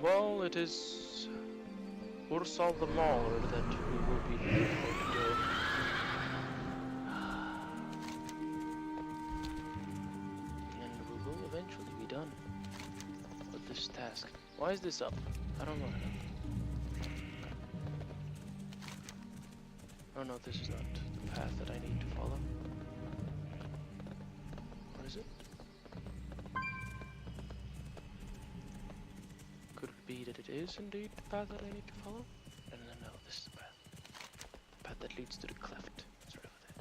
Well, it is Ursal the Mauler that we will be looking for today. And we will eventually be done with this task. Why is this up? I don't know. Oh no, this is not the path that I need to follow. What is it? Could it be that it is indeed the path that I need to follow? No, this is the path. The path that leads to the cleft. It's right over there.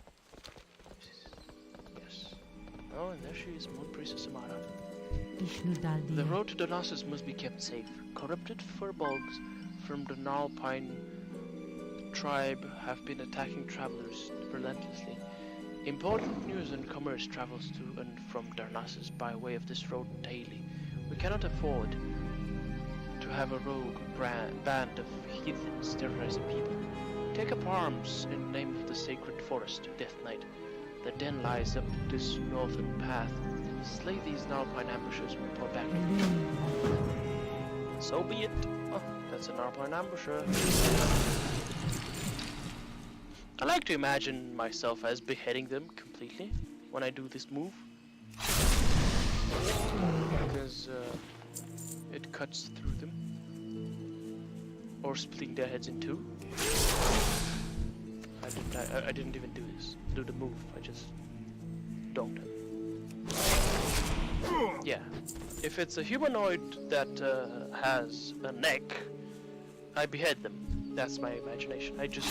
Yes. Oh, and there she is, Moon Priestess Amara. The road to Darnassus must be kept safe. Corrupted furbolgs from the Nalpine tribe have been attacking travelers relentlessly. Important news and commerce travels to and from Darnassus by way of this road daily. We cannot afford to have a rogue band of heathens terrorizing people. Take up arms in the name of the sacred forest, Death Knight. The den lies up this northern path. Slay these Nalpine ambushers and report back. So be it. Oh, that's an Nalpine ambusher. I like to imagine myself as beheading them completely when I do this move. Because it cuts through them. Or splitting their heads in two. I didn't even do the move, I just don't. Yeah, if it's a humanoid that has a neck, I behead them. That's my imagination. I just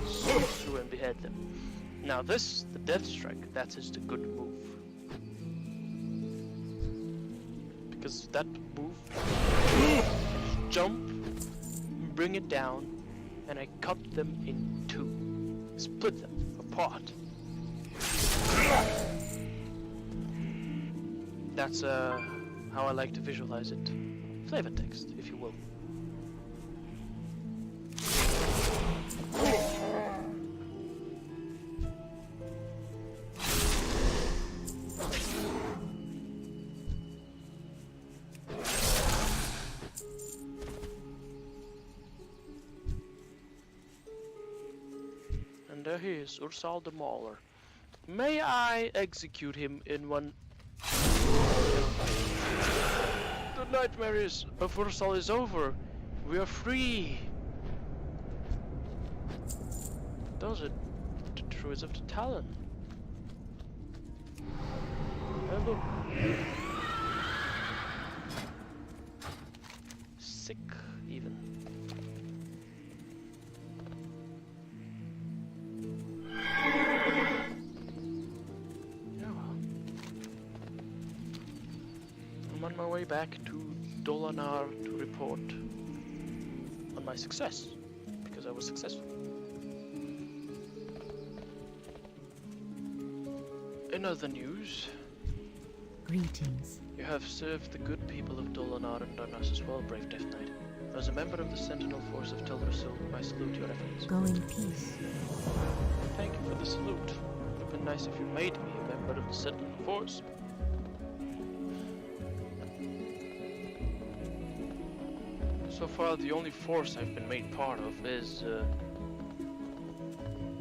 swoop through and behead them. Now this, the Death Strike, that is the good move. Because that move, jump, bring it down, and I cut them in two. Split them apart. That's how I like to visualize it. Flavor text, if you will. And there he is, Ursal the Mauler. May I execute him in one... The nightmare of Ursal is over. We are free. Those are the druids of the Talon. And look. Sick, even. On my way back to Dolanar to report on my success, because I was successful. In other news, greetings. You have served the good people of Dolanar and Darnassus well, brave Death Knight. As a member of the Sentinel Force of Teldrassil, I salute your efforts. Go in peace. Thank you for the salute. It would have been nice if you made me a member of the Sentinel Force. So far, the only force I've been made part of is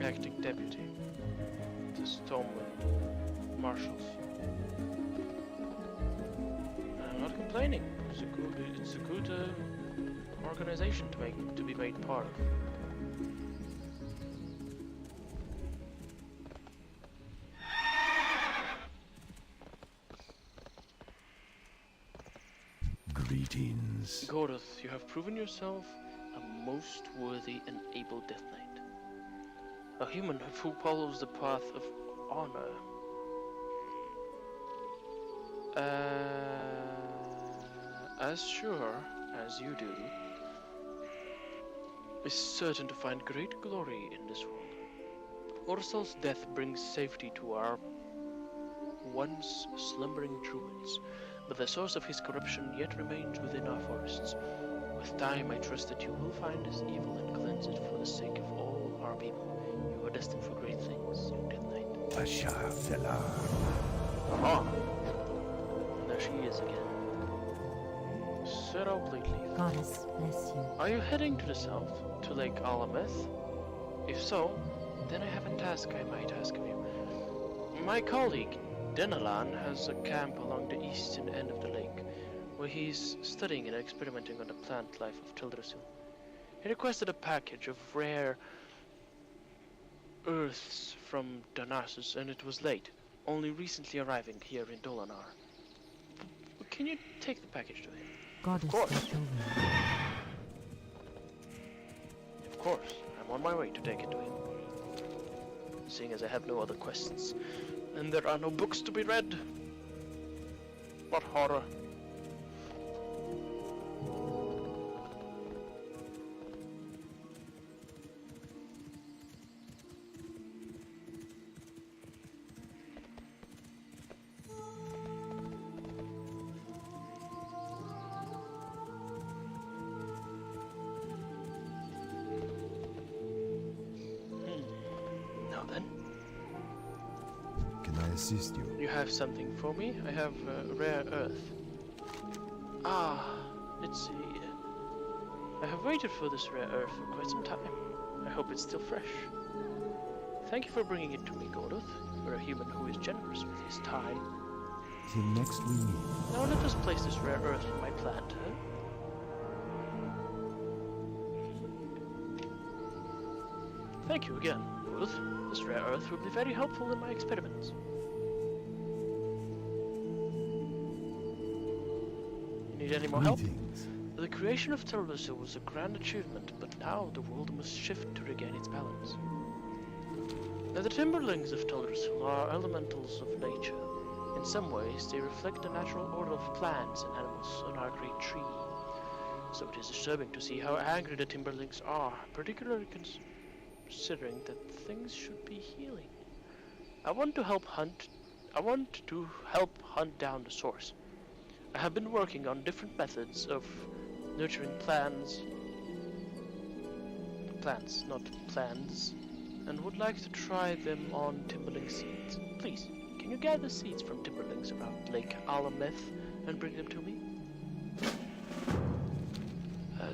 acting deputy, the Stormwind Marshals. I'm not complaining. It's a good organization to be made part of. Greetings. Gordoth, you have proven yourself a most worthy and able Death Knight. A human who follows the path of honor. As sure as you do, is certain to find great glory in this world. Ursal's death brings safety to our once slumbering druids, but the source of his corruption yet remains within our forests. With time, I trust that you will find his evil and cleanse it for the sake of all our people. You are destined for great things, young Death Knight. Aha! There she is again. Zero, please leave. Goddess bless you. Are you heading to the south, to Lake Alameth? If so, then I have a task I might ask of you. My colleague, Denalan, has a camp along the eastern end of the lake, where he's studying and experimenting on the plant life of Teldrassil. He requested a package of rare earths from Darnassus, and it was late, only recently arriving here in Dolanar. Can you take the package to him? Goddess course. watch over you. Of course, I'm on my way to take it to him. Seeing as I have no other quests, and there are no books to be read. What horror. Now then, Can I assist you? you have something for me? I have rare earth. Ah, let's see. I have waited for this rare earth for quite some time. I hope it's still fresh. Thank you for bringing it to me, Gordoth. You're a human who is generous with his time. Till next we meet. Now let us place this rare earth in my plant, huh? Thank you again, Gordoth. This rare earth will be very helpful in my experiments. You need any more help? Greetings. The creation of Teldrassil was a grand achievement, but now the world must shift to regain its balance. Now, the timberlings of Teldrassil are elementals of nature. In some ways, they reflect the natural order of plants and animals on our great tree. So it is disturbing to see how angry the timberlings are, particularly considering that things should be healing. I want to help hunt down the source. I have been working on different methods of nurturing plants, not plants, and would like to try them on timberling seeds. Please, can you gather seeds from timberlings around Lake Alameth and bring them to me?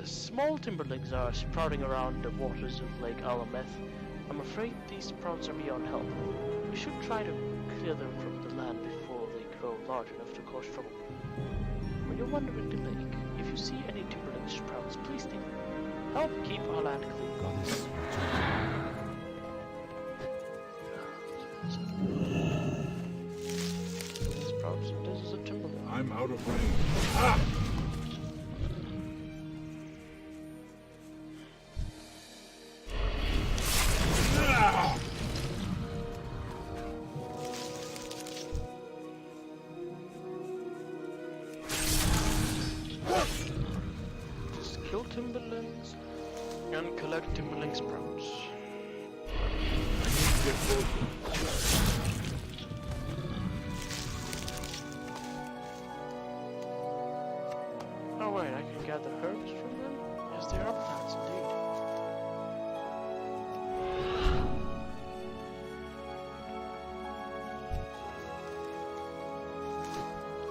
Small timberlings are sprouting around the waters of Lake Alameth. I'm afraid these sprouts are beyond help. We should try to clear them from the land before they grow large enough to cause trouble. When you're wandering the lake, if you see any timberling sprouts, please take them. Help keep our land clean. Goddess watch Sprouts, this is a timberling. I'm out of range. Ah! Ah! Just kill timberlings and collect timberling sprouts. Get closer. Oh wait, I can gather herbs from them? Yes, they are plants indeed.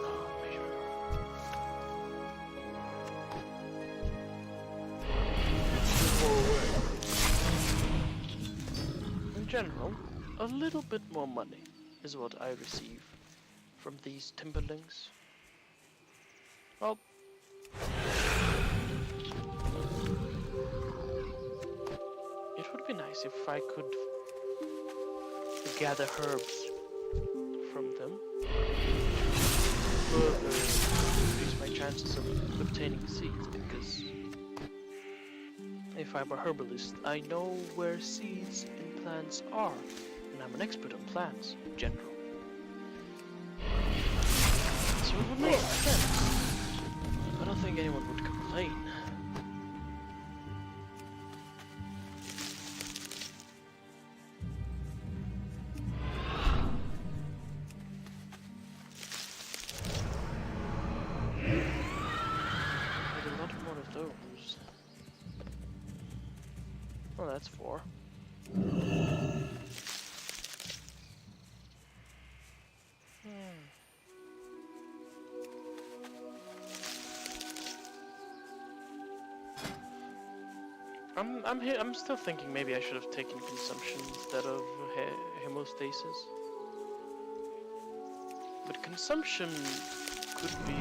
Oh, maybe. In general, a little bit more money is what I receive from these timberlings. Well, it would be nice if I could gather herbs from them. Further increase my chances of obtaining seeds, because if I'm a herbalist, I know where seeds in plants are, and I'm an expert on plants in general. So it would make sense. I don't think anyone would complain. Need a lot more of those. Oh, that's 4. I'm still thinking maybe I should have taken consumption instead of hemostasis. But consumption could be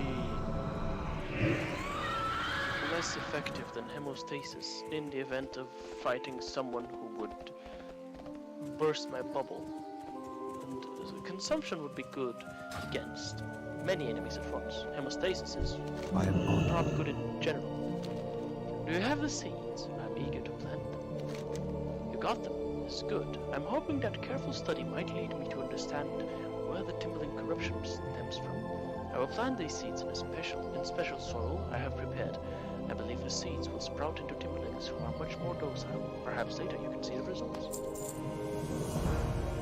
less effective than hemostasis in the event of fighting someone who would burst my bubble. And consumption would be good against many enemies at once. Hemostasis is I am honored. probably good in general. Do you have the seeds? I'm eager to plant them. You got them. It's good. I'm hoping that careful study might lead me to understand where the Timberling corruption stems from. I will plant these seeds in special soil I have prepared. I believe the seeds will sprout into Timberlings who are much more docile. Perhaps later you can see the results.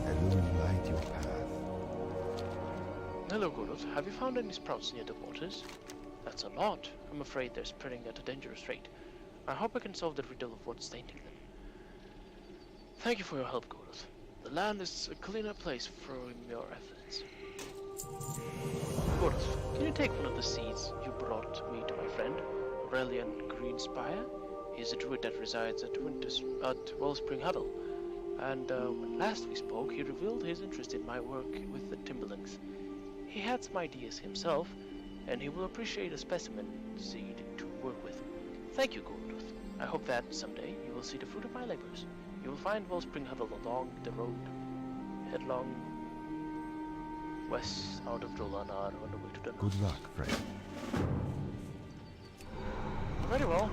I will light your path. Hello, Gordoth. Have you found any sprouts near the waters? That's a lot. I'm afraid they're spreading at a dangerous rate. I hope I can solve the riddle of what's tainting them. Thank you for your help, Gordoth. The land is a cleaner place from your efforts. Gordoth, can you take one of the seeds you brought me to my friend, Aurelian Greenspire? He is a druid that resides at Wellspring Huddle. And when last we spoke, he revealed his interest in my work with the Timberlings. He had some ideas himself, and he will appreciate a specimen seed to work with. Thank you, Gordoth. I hope that someday you will see the fruit of my labors. You will find Wellspring Huddle along the road, headlong west out of Dolanar on the way to the north. Good luck, friend. Very well.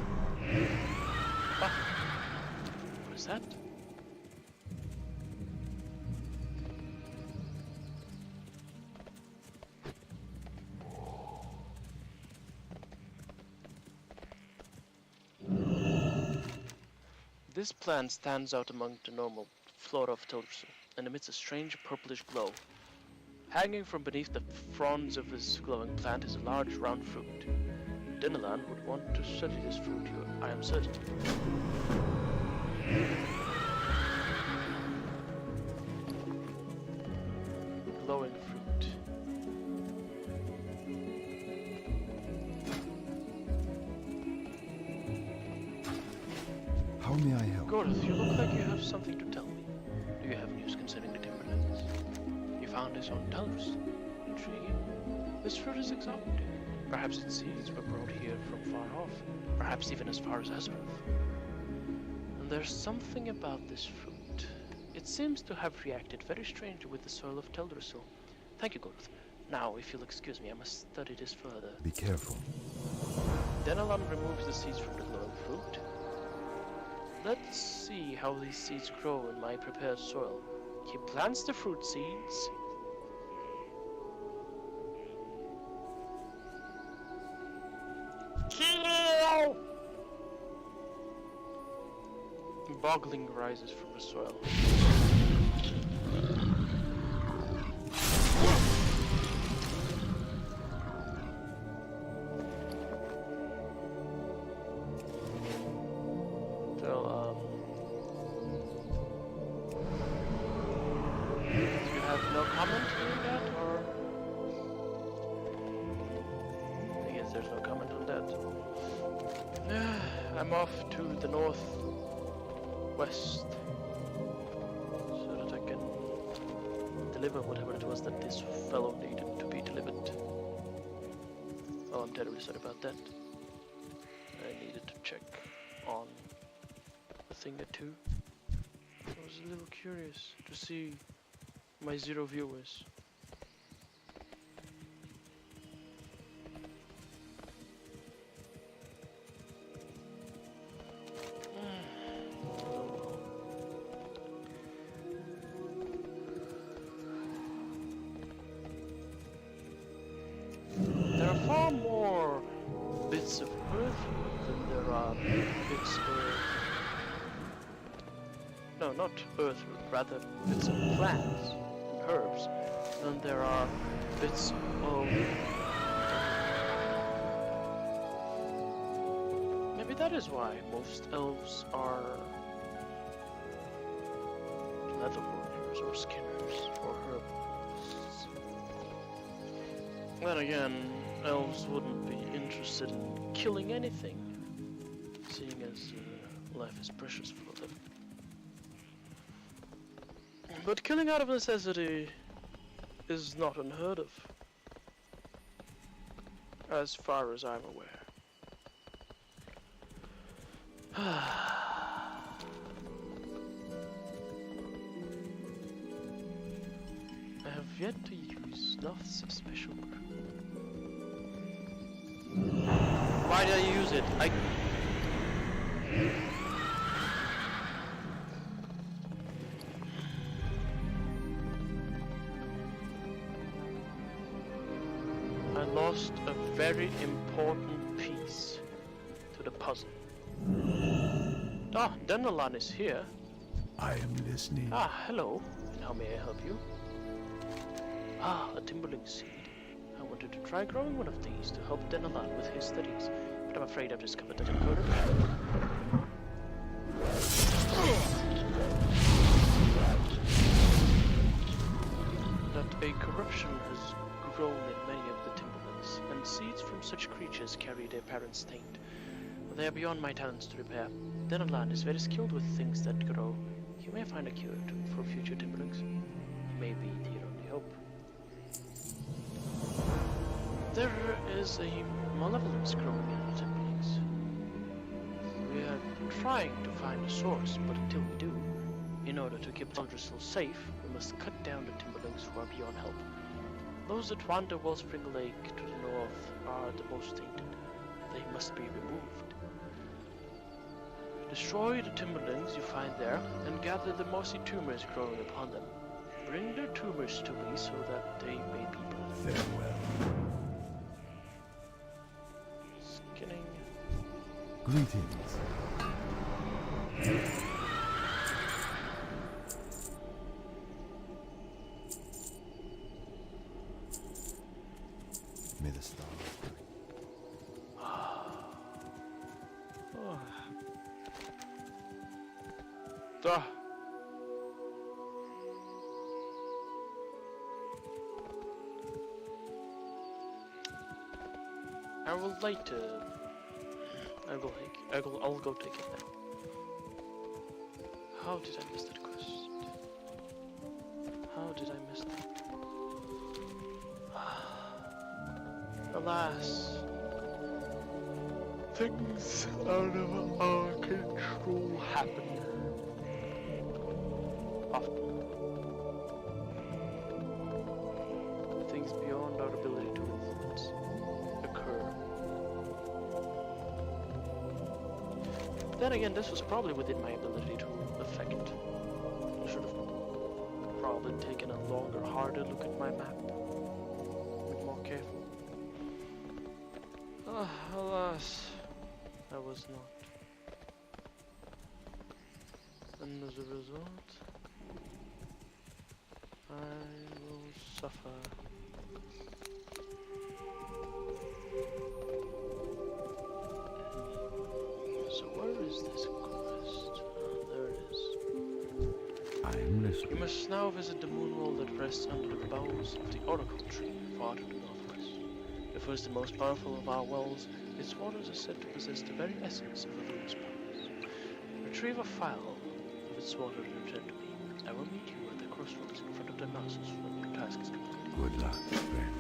Ah, what is that? This plant stands out among the normal flora of Teldrassil and emits a strange purplish glow. Hanging from beneath the fronds of this glowing plant is a large round fruit. Dinalan would want to study this fruit, I am certain. Glowing fruit. How may I help? Gordoth, you look like you have something to tell me. Do you have news concerning the Timberlands? You found this on Teldrassil. Intriguing. This fruit is exotic. Perhaps its seeds were brought here from far off. Perhaps even as far as Azeroth. And there's something about this fruit. It seems to have reacted very strangely with the soil of Teldrassil. Thank you, Gordoth. Now, if you'll excuse me, I must study this further. Be careful. Dinalan removes the seeds from the glowing fruit. Let's see how these seeds grow in my prepared soil. He plants the fruit seeds. Kill! Boggling rises from the soil. I'm off to the northwest so that I can deliver whatever it was that this fellow needed to be delivered. Oh, I'm terribly sorry about that. I needed to check on a thing or two. I was a little curious to see my 0 viewers. Far more bits of earth than there are bits of... No, not earth, rather bits of plants and herbs than there are bits of... Maybe that is why most elves are leather warriors or skinners or herbalists. Then again, elves wouldn't be interested in killing anything, seeing as Life is precious for them. But killing out of necessity is not unheard of, as far as I'm aware. I have yet to use Noth's special brew. Why did I use it? I lost a very important piece to the puzzle. Ah, Denderlan is here. I am listening. Ah, hello. And how may I help you? Ah, a Timberling seed. I wanted to try growing one of these to help Denderlan with his studies, but I'm afraid I've discovered that encoded. That a corruption has grown in many of the Timberlands, and seeds from such creatures carry their parents' taint. They are beyond my talents to repair. Denderland is very skilled with things that grow. You may find a cure for future Timberlings. He may be your only hope. There is a malevolence growing in the Timberlings. We are trying to find a source, but until we do, in order to keep Teldrassil safe, we must cut down the Timberlings who are beyond help. Those that wander Wellspring Lake to the north are the most tainted. They must be removed. Destroy the Timberlings you find there, and gather the mossy tumors growing upon them. Bring their tumors to me so that they may be born. Farewell. Skinning. Greetings. May the stars guide. Ah. I will later. I'll go take it now. How did I miss that quest? How did I miss that? Alas. Things out of our control happen. Often. Things beyond our ability to influence occur. Then again, this was probably within my ability to affect. I should have probably taken a longer, harder look at my map. Been more careful. Alas, I was not. And as a result, I will suffer. So where is this quest? Oh, there it is. I am listening. You must now visit the moon wall that rests under the boughs of the oracle tree far to the northwest. The first and most powerful of our wells, its waters are said to possess the very essence of a luminous powers. Retrieve a phial of its water and return to me. I will meet you at the crossroads in front of the Narcissus when your task is complete. Good luck, friend.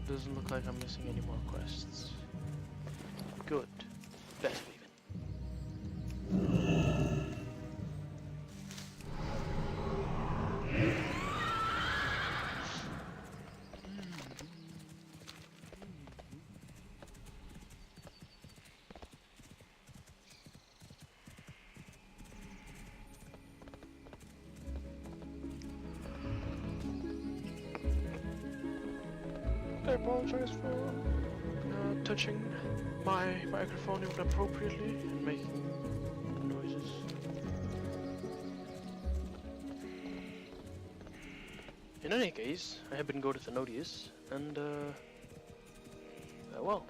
Doesn't look like I'm missing any more quests. Good. Better even. I apologize for touching my microphone inappropriately and making noises. In any case, I have been Gordoth Enodious, and well,